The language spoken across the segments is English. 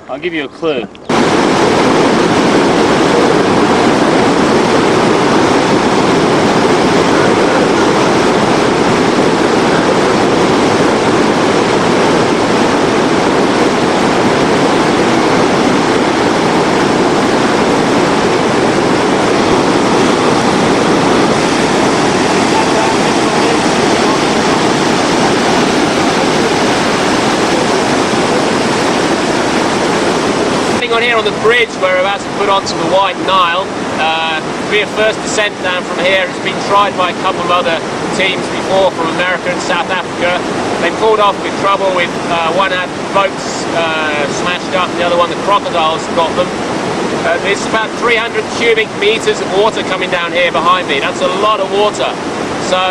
I'll give you a clue. On here on the bridge we're about to put onto the White Nile. To be a first descent down from here. It's been tried by a couple of other teams before from America and South Africa. They pulled off with trouble. With one had boats smashed up, the other one the crocodiles got them. There's about 300 cubic meters of water coming down here behind me. That's a lot of water. So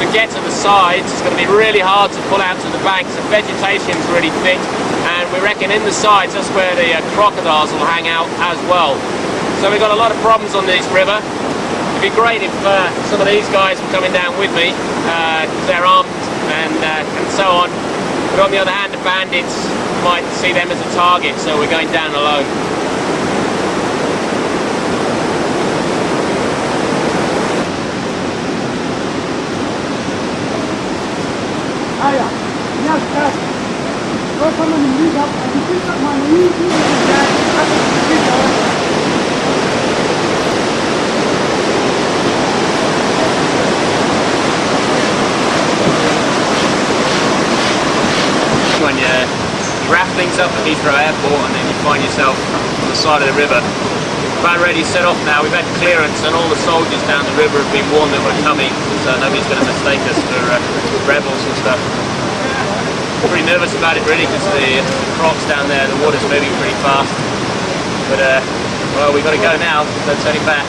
to get to the sides it's going to be really hard to pull out to the banks. The vegetation's really thick. And we reckon in the sides that's where the crocodiles will hang out as well. So we've got a lot of problems on this river. It'd be great if some of these guys were coming down with me, because they're armed and so on. But on the other hand, the bandits might see them as a target, so we're going down alone. When you wrap things up at Heathrow Airport and then you find yourself on the side of the river. About ready to set off now. We've had clearance and all the soldiers down the river have been warned that we're coming, so nobody's going to mistake us for rebels and stuff. Pretty nervous about it really because the crocs down there, the water's moving pretty fast. But well, we've got to go now, so turning back.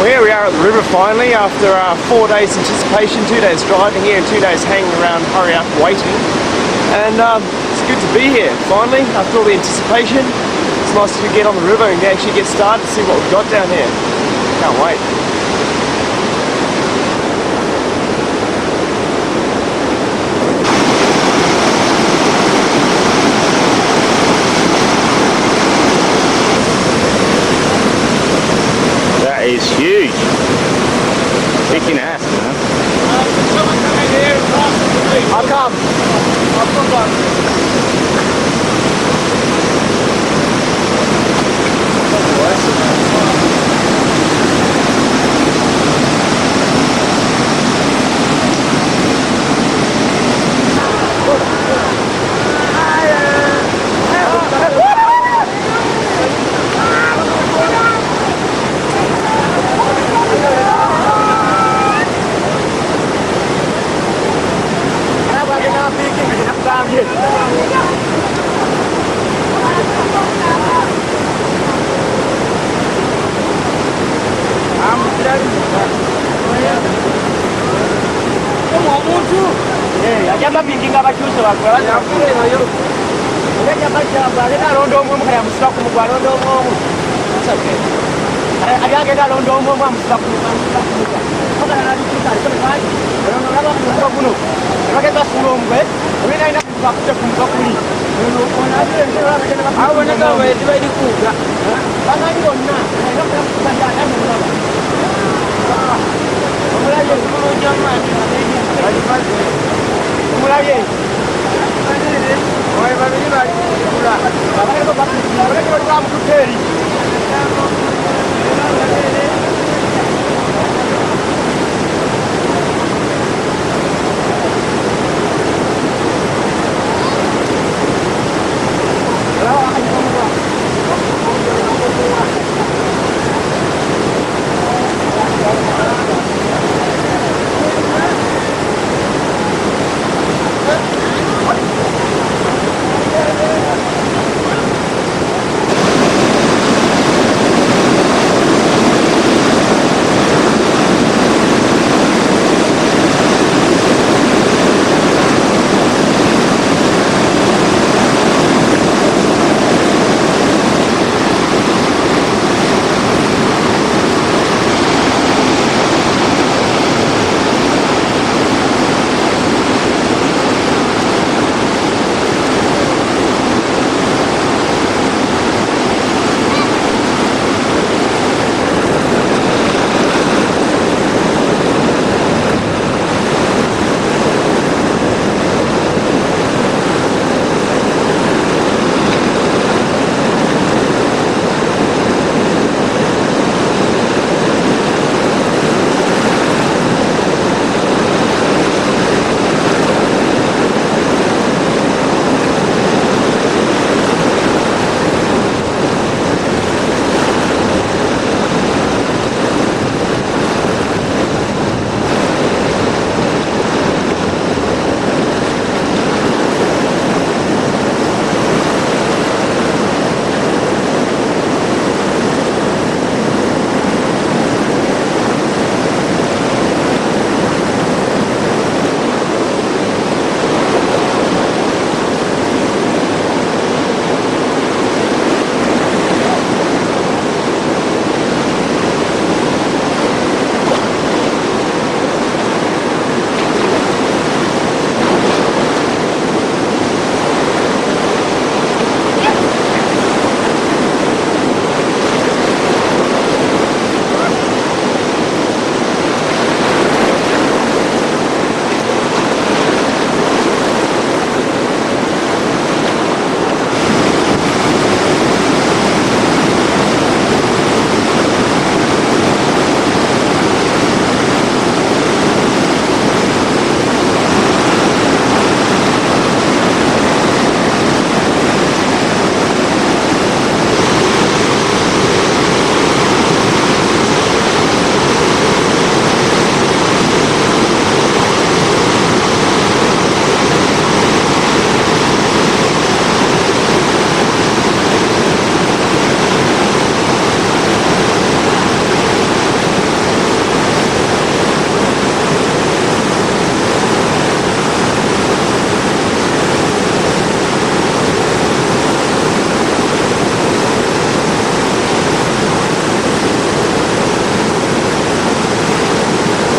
Well, here we are at the river finally after 4 days anticipation, 2 days driving here and 2 days hanging around, hurry up, waiting. And it's good to be here finally after all the anticipation. It's nice to get on the river and actually get started to see what we've got down here. Can't wait. That is huge. Kicking ass, man. Can someone come in here and pass it to me? I'll come.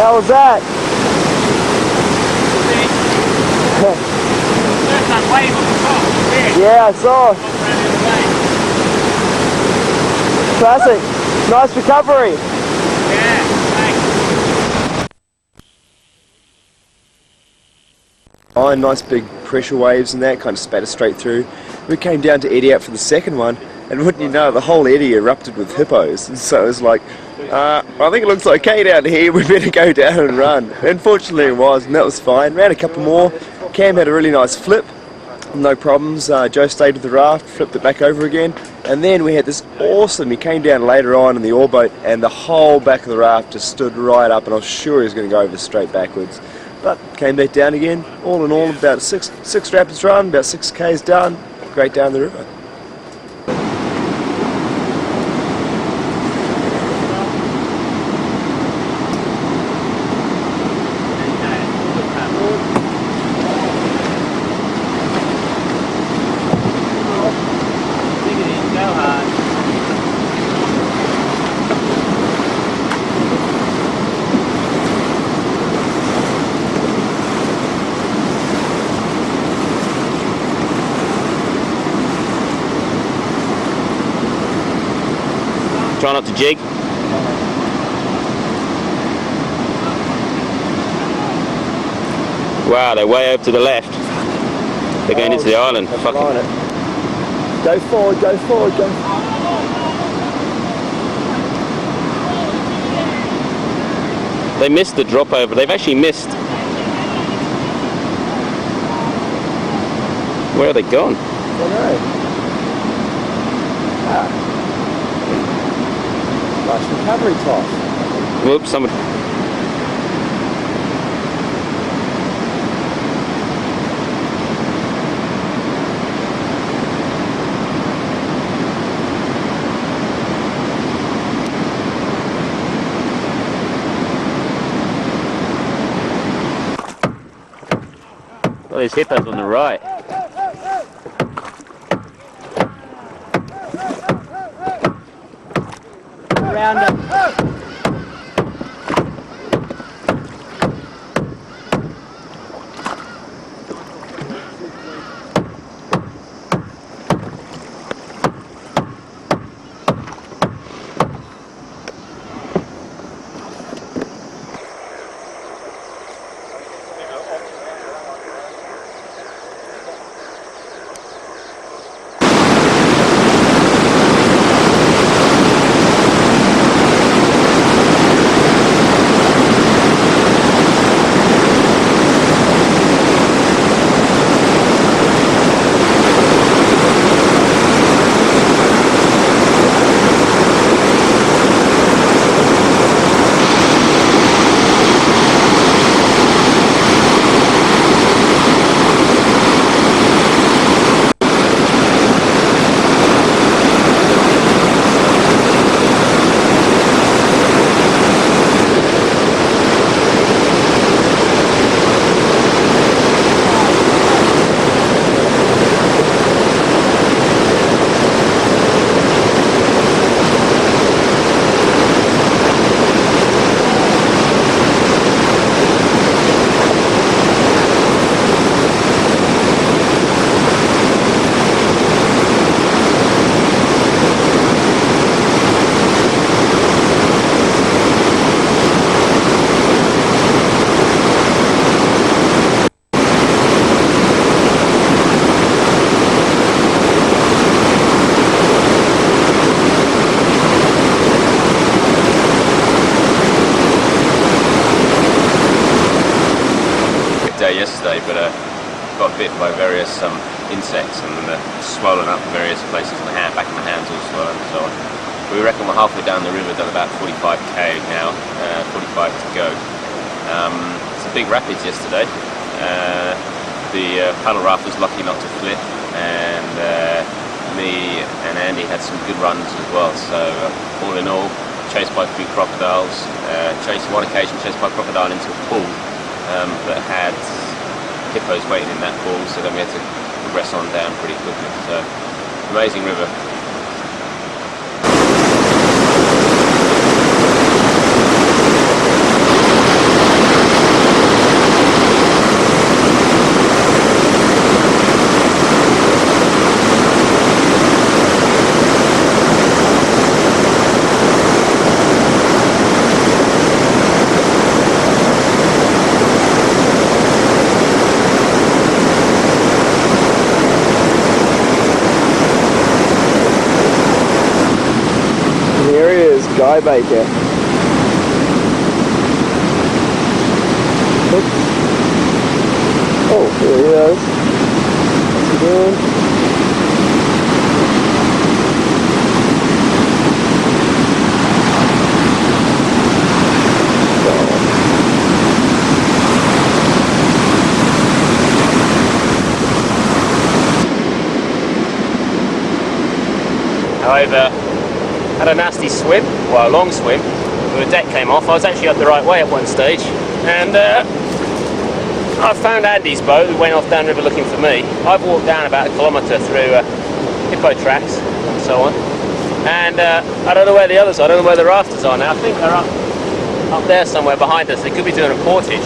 How was that? There's that wave on the top. Yeah, I saw. Classic. Nice recovery. Yeah, thanks. Oh, nice big pressure waves and that kind of spat us straight through. We came down to eddy out for the second one, and wouldn't you know, the whole eddy erupted with hippos. And so it was like, I think it looks okay down here, we better go down and run. Unfortunately it was, and that was fine. Ran a couple more. Cam had a really nice flip, no problems. Joe stayed with the raft, flipped it back over again, and then we had this awesome, he came down later on in the oar boat, and the whole back of the raft just stood right up, and I was sure he was going to go over straight backwards. But came back down again. All in all, about six rapids run, about 6 k's done. Great down the river. Try not to jig. Wow, they're way over to the left. They're going into the island. Go forward, go forward, go forward. They missed the drop over. They've actually missed. Where are they gone? I don't know. Nice recovery toss. Whoops, someone. Oh, there's hippos on the right. Around up. Yesterday, but got bit by various insects and swollen up in various places in the hand, back of my hands all swollen and so on. We reckon we're halfway down the river, done about 45k now, 45 to go. Some big rapids yesterday. The paddle raft was lucky not to flip, and me and Andy had some good runs as well, so all in all, chased by 3 crocodiles, one occasion chased by a crocodile into a pool that had hippos waiting in that pool, so then we had to progress on down pretty quickly. So, amazing river. guy baker. Oh, here he is. What's he doing? However, had a nasty swim, well, a long swim, where the deck came off. I was actually up the right way at one stage, and I found Andy's boat, who went off downriver looking for me. I've walked down about 1 kilometre through hippo tracks and so on, and I don't know where the others are. I don't know where the rafters are now. I think they're up there somewhere behind us. They could be doing a portage.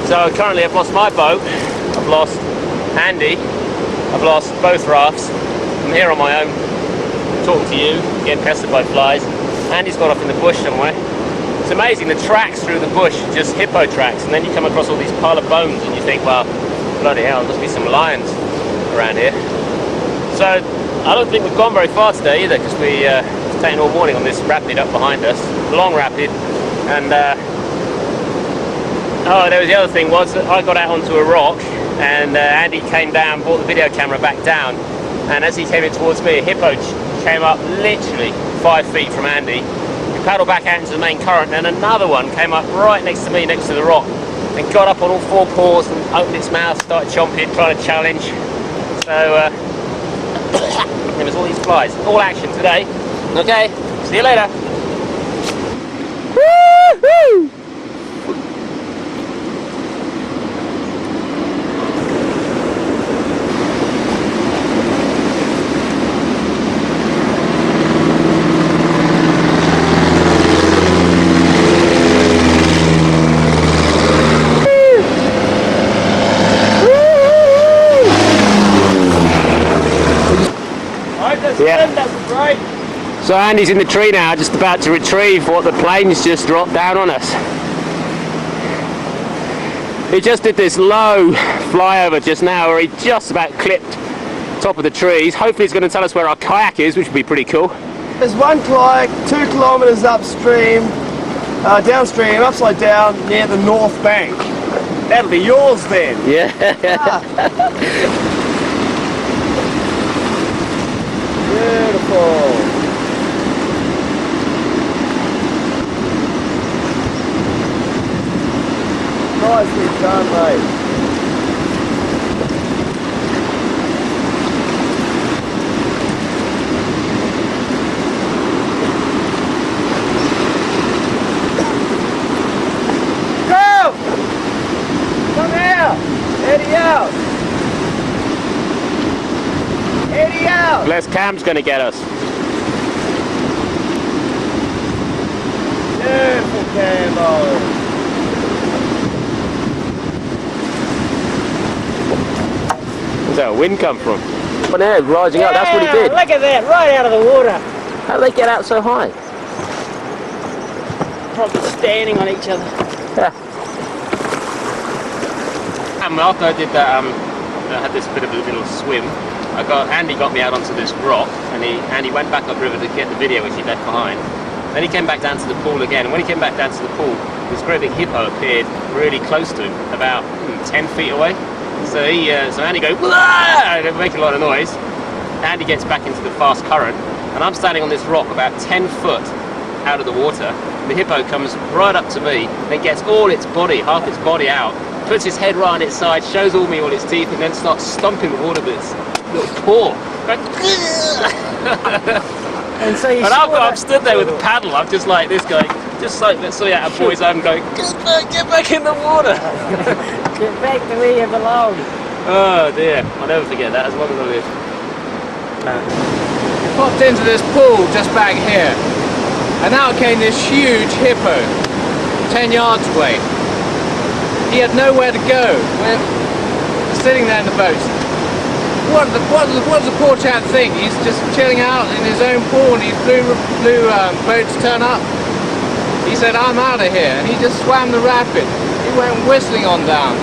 So currently I've lost my boat, I've lost Andy, I've lost both rafts. I'm here on my own, talking to you, getting pestered by flies. Andy's got off in the bush somewhere. It's amazing, the tracks through the bush are just hippo tracks, and then you come across all these pile of bones and you think, well, bloody hell, there must be some lions around here. So I don't think we've gone very far today either, because we was taking all morning on this rapid up behind us, long rapid, and oh, there was the other thing was that I got out onto a rock, and Andy came down, brought the video camera back down, and as he came in towards me, a hippo came up literally 5 feet from Andy. We paddled back out into the main current, and another one came up right next to me, next to the rock, and got up on all 4 paws and opened its mouth, started chomping, trying to challenge. So there was all these flies, all action today. Okay, see you later. Woo-hoo! Yeah. So Andy's in the tree now, just about to retrieve what the plane's just dropped down on us. He just did this low flyover just now, where he just about clipped top of the trees. Hopefully he's going to tell us where our kayak is, which would be pretty cool. There's one kayak 2 kilometres upstream, downstream, upside down, near the north bank. That'll be yours then. Yeah. Beautiful. Nicely done, mate. Go! Come here! Eddie out! Eddie out! Les Cam's going to get us. Beautiful camo. Where's that wind come from? Up there, rising up, that's what he did. Look at that, right out of the water. How do they get out so high? Probably standing on each other. Yeah. After I did that, I had this bit of a little swim. Andy got me out onto this rock, and Andy went back upriver to get the video which he left behind. Then he came back down to the pool again, and when he came back down to the pool, this great big hippo appeared really close to him, about 10 feet away. So Andy goes, "Wah!" making a lot of noise. Andy gets back into the fast current, and I'm standing on this rock about 10 foot out of the water. The hippo comes right up to me, and gets all its body, half its body out, puts its head right on its side, shows all its teeth, and then starts stomping the water with its little paw. And so you I'm stood there with a paddle. I'm just like this guy, just like let's say at a boy's home, going, get back in the water. Get back to where you belong. Oh dear, I'll never forget that as long as I live. Popped into this pool just back here, and out came this huge hippo, 10 yards away. He had nowhere to go. We're sitting there in the boat. What does the poor chap think? He's just chilling out in his own pool, and these blue boats turn up. He said, "I'm out of here," and he just swam the rapid. He went whistling on down.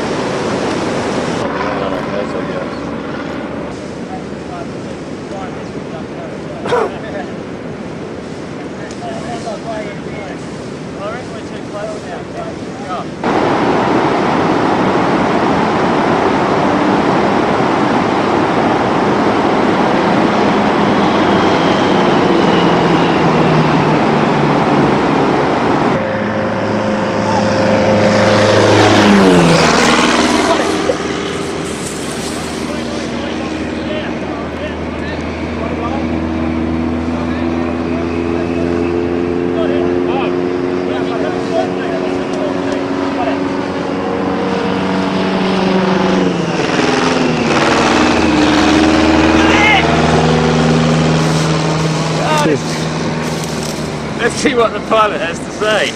Let's see what the pilot has to say.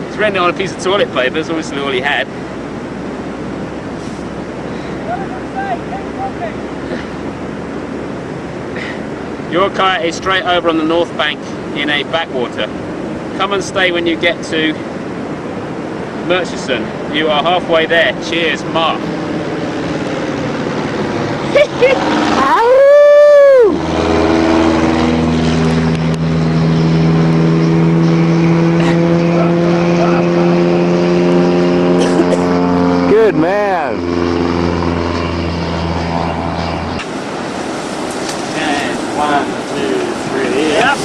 He's written it on a piece of toilet paper, that's obviously all he had. Your kayak is straight over on the north bank in a backwater. Come and stay when you get to Murchison. You are halfway there. Cheers, Mark. Good man. And 1, 2, 3, yep.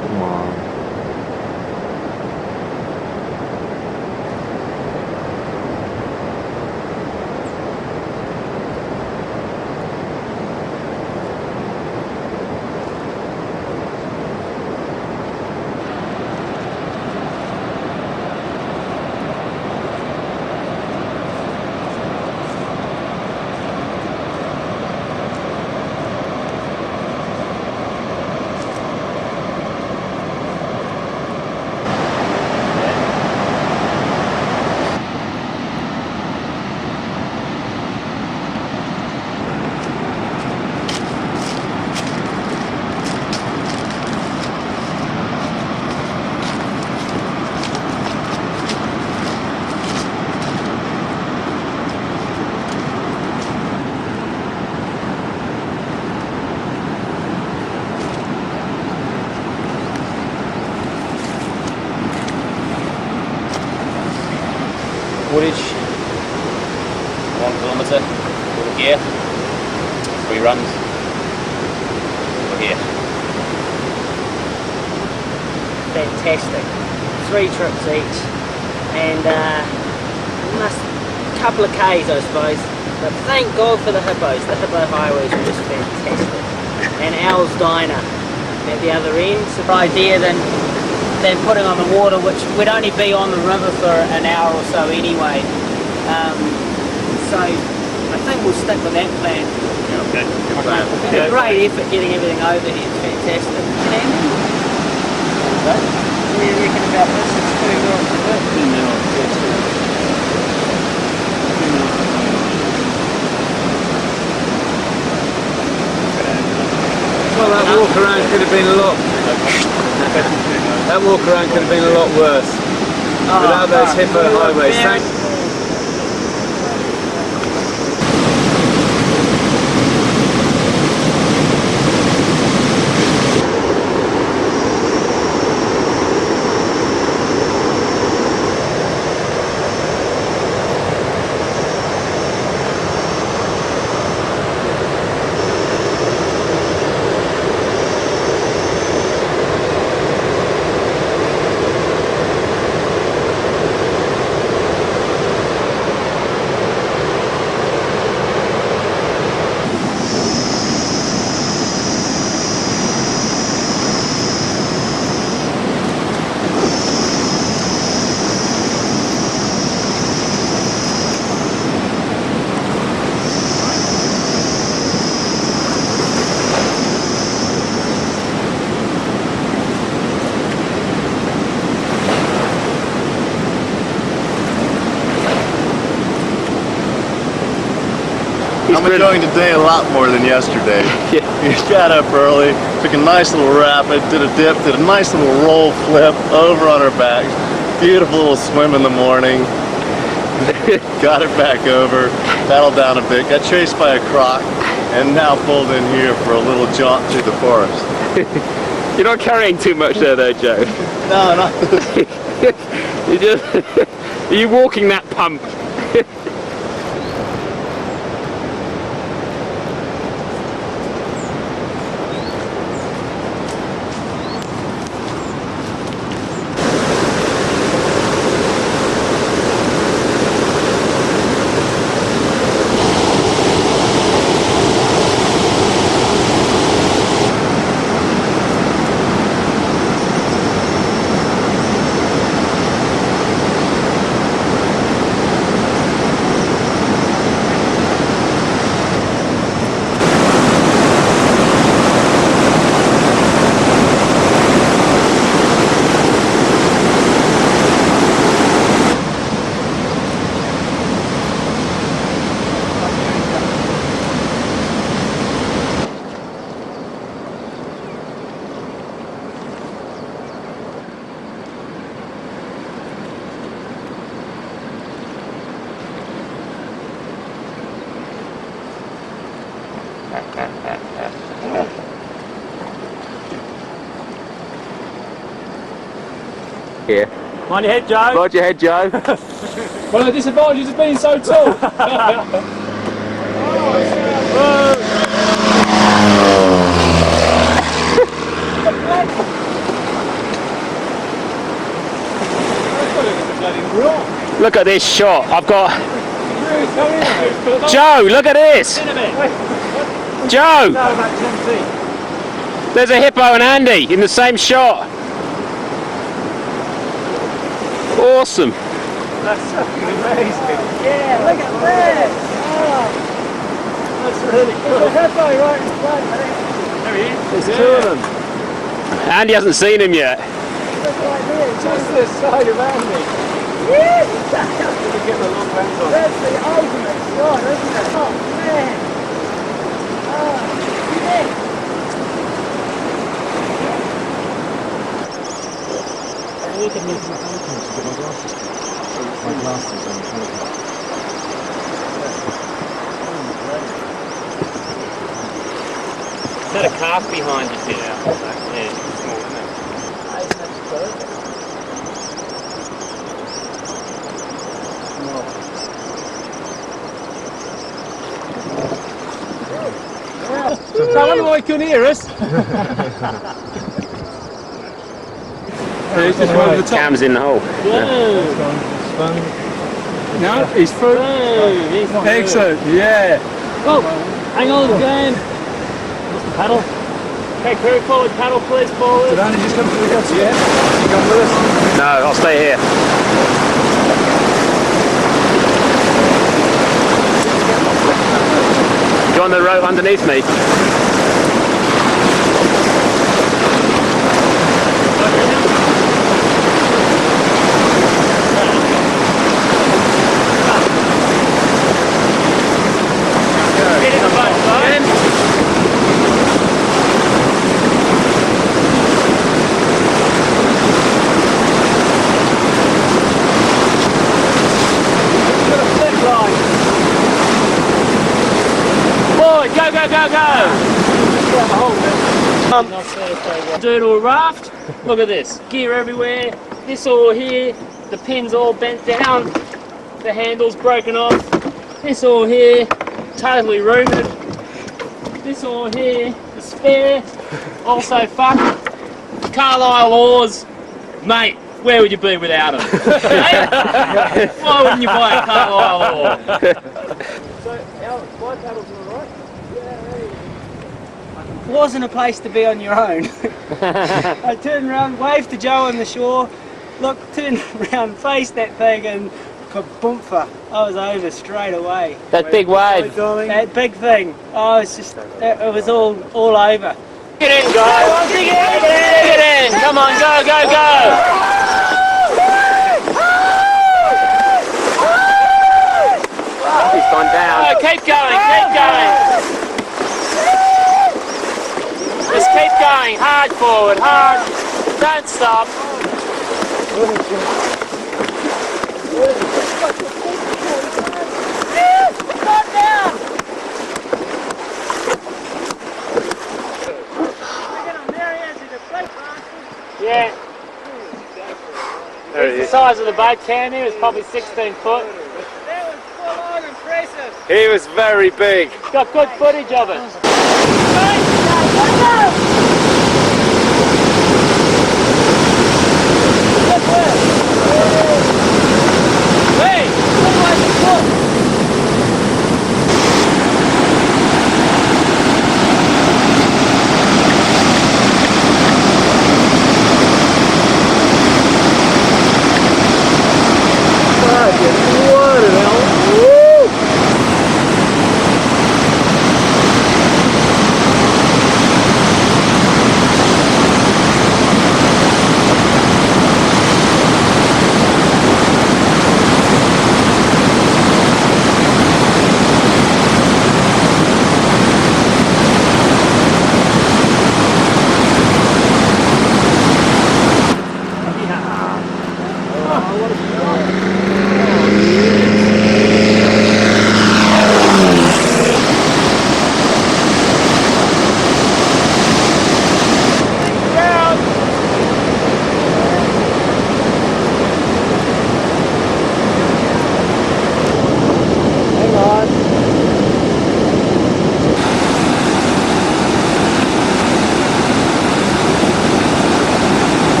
Come on. Footage, 1 kilometre, little gear, 3 runs, over here. Fantastic. 3 trips each, and couple of Ks, I suppose. But thank God for the hippos. The hippo highways were just fantastic. And Al's Diner at the other end. It's a better idea than putting on the water, which would only be on the river for an hour or so anyway. So I think we'll stick with that plan. Yeah, okay, good plan. It's a great effort getting everything over here. It's fantastic. What do you reckon about this? It's 2 mils to do. 2 mils, yes. Well, that walk around could have been a lot. That walk around could have been a lot worse. Without those hippo highways. Thanks. I'm enjoying today a lot more than yesterday. You got up early, took a nice little rapid, did a dip, did a nice little roll flip over on our backs. Beautiful little swim in the morning. Got it back over, paddled down a bit, got chased by a croc, and now pulled in here for a little jaunt through the forest. You're not carrying too much there though, Joe. No, not You just, are you walking that pump? Yeah. Mind your head, Joe. Mind your head, Joe. One of the disadvantages of being so tall. Look at this shot. I've got... Joe, look at this. Joe. There's a hippo and Andy in the same shot. Awesome. That's fucking amazing. Yeah, look at that. Oh, That's really cool. there's a hippo right in front. There he is. There's two of them. Andy hasn't seen him yet. Look like this. Just this side of Andy. Yes! Get the long lens on. That's the ultimate shot, isn't it? Oh, man. Oh, yeah. You can make some photos to get my glasses to. My glasses on the photo. Is that a calf behind you there? Yeah, it's small, isn't it? So I wonder why he couldn't hear us. He's just over the top. Cam's in the hole. No, he's through. Excellent, yeah. Oh, hang on again. What's the paddle? Okay, crew, forward, paddle please, forward. Did Andy just come to the guts? Yeah. You come with us? No, I'll stay here. You on the rope underneath me? Get in the boat, right? Forward, go, go, go, go! Doodle raft. Look at this. Gear everywhere. This all here. The pin's all bent down. The handle's broken off. This all here. Totally rooted. This all here. The spare. Also fucked. Carlisle oars. Mate, where would you be without them? Why wouldn't you buy a Carlisle oar? Wasn't a place to be on your own. I turned around, waved to Joe on the shore, looked, turned around, faced that thing, and kaboomfa, I was over straight away. That big wave. That big thing, oh, it's just, it was all over. Get in, guys! Dig it in! Come on, go, go, go! He's gone down. Oh, keep going, keep going! Just keep going, hard forward, hard. Don't stop. Yeah. Here's the size of the boat, Candy. It was probably 16 foot. That was full on impressive. He was very big. Got good footage of it. Hey!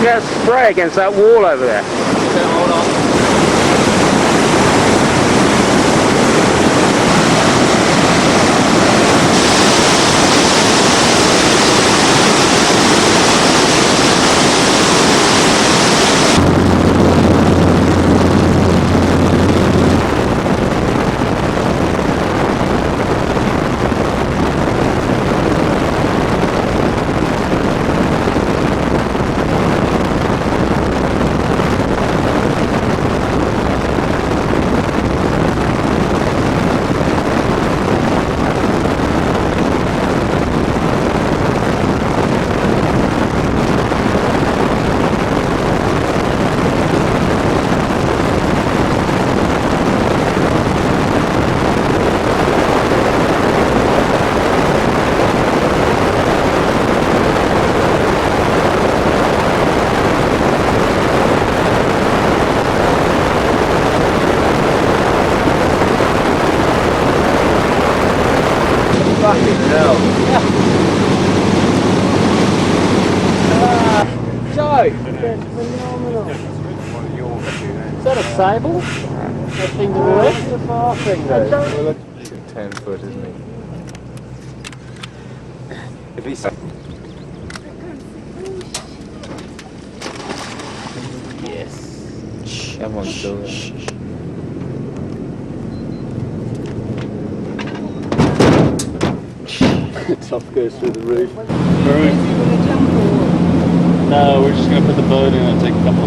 that spray against that wall over there. Hold on. Fucking hell. Joe, that's phenomenal. Is that a sable? That thing to the left? The far thing though. Well, look, he's 10 foot, isn't he? If he's... Yes. Everyone's still there. Top goes through the roof. No, we're just going to put the boat in and take a couple of